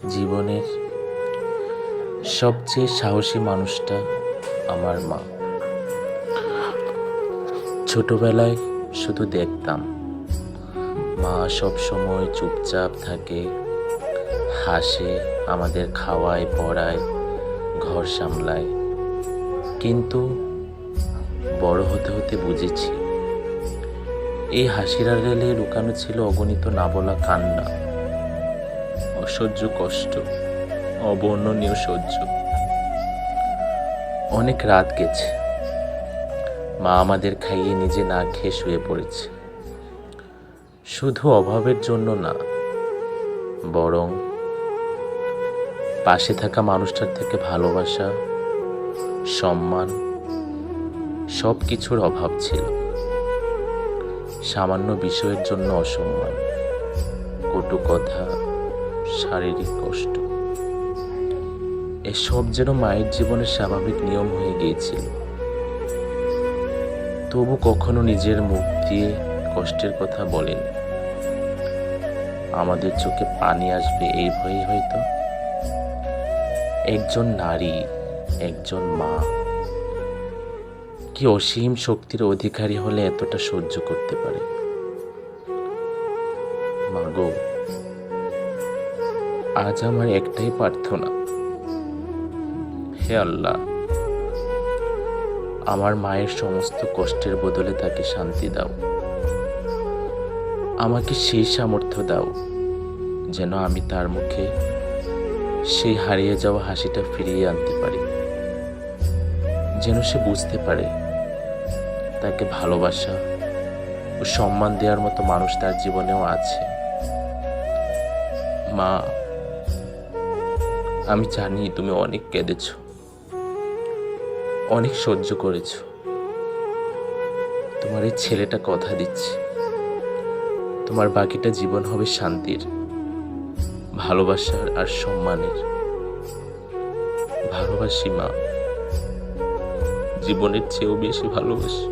জীবনের সবচেয়ে সাহসী মানুষটা আমার মা। ছোটবেলায় শুধু দেখতাম মা সব সময় চুপচাপ থাকে, হাসে, আমাদের খাওয়ায়, পড়ায়, ঘর সামলায়। কিন্তু বড় হতে হতে বুঝেছি এই হাসির আড়ালে লুকানো ছিল অগণিত না বলা কান্না, অসহ্য কষ্ট, অবর্ণনীয় সহ্য। অনেক রাত গেছে, মা আমাদের খাইয়ে নিজে না খেয়ে শুয়ে পড়েছে। শুধু অভাবের জন্য না, বরং পাশে থাকা মানুষটার থেকে ভালোবাসা, সম্মান, সব কিছুর অভাব ছিল। সামান্য বিষয়ের জন্য অসম্মান, কটু কথা, শারীরিক কষ্ট, এসব যেন মায়ের জীবনের স্বাভাবিক নিয়ম হয়ে গিয়েছিল। তবু কখনো নিজের মুখ দিয়ে কষ্টের কথা বলেনি। আমাদের চোখে পানি আসবে এই ভয়ে হয়তো। একজন নারী, একজন মা কি অসীম শক্তির অধিকারী হলে এতটা সহ্য করতে পারে? মাগো, আজ আমার একটাই প্রার্থনা, হে আল্লাহ, আমার মায়ের সমস্ত কষ্টের বদলে তাকে শান্তি দাও। আমাকে সেই সামর্থ্য দাও যেন আমি তার মুখে সেই হারিয়ে যাওয়া হাসিটা ফিরিয়ে আনতে পারি। যেন সে বুঝতে পারে তাকে ভালোবাসা ও সম্মান দেওয়ার মতো মানুষ তার জীবনেও আছে। মা, আমি জানি তুমি অনেক কেঁদেছ, অনেক সহ্য করেছ। তোমার এই ছেলেটা কথা দিচ্ছে, তোমার বাকিটা জীবন হবে শান্তির, ভালোবাসার আর সম্মানের। ভালোবাসি মা, জীবনের চেয়েও বেশি ভালোবাসি।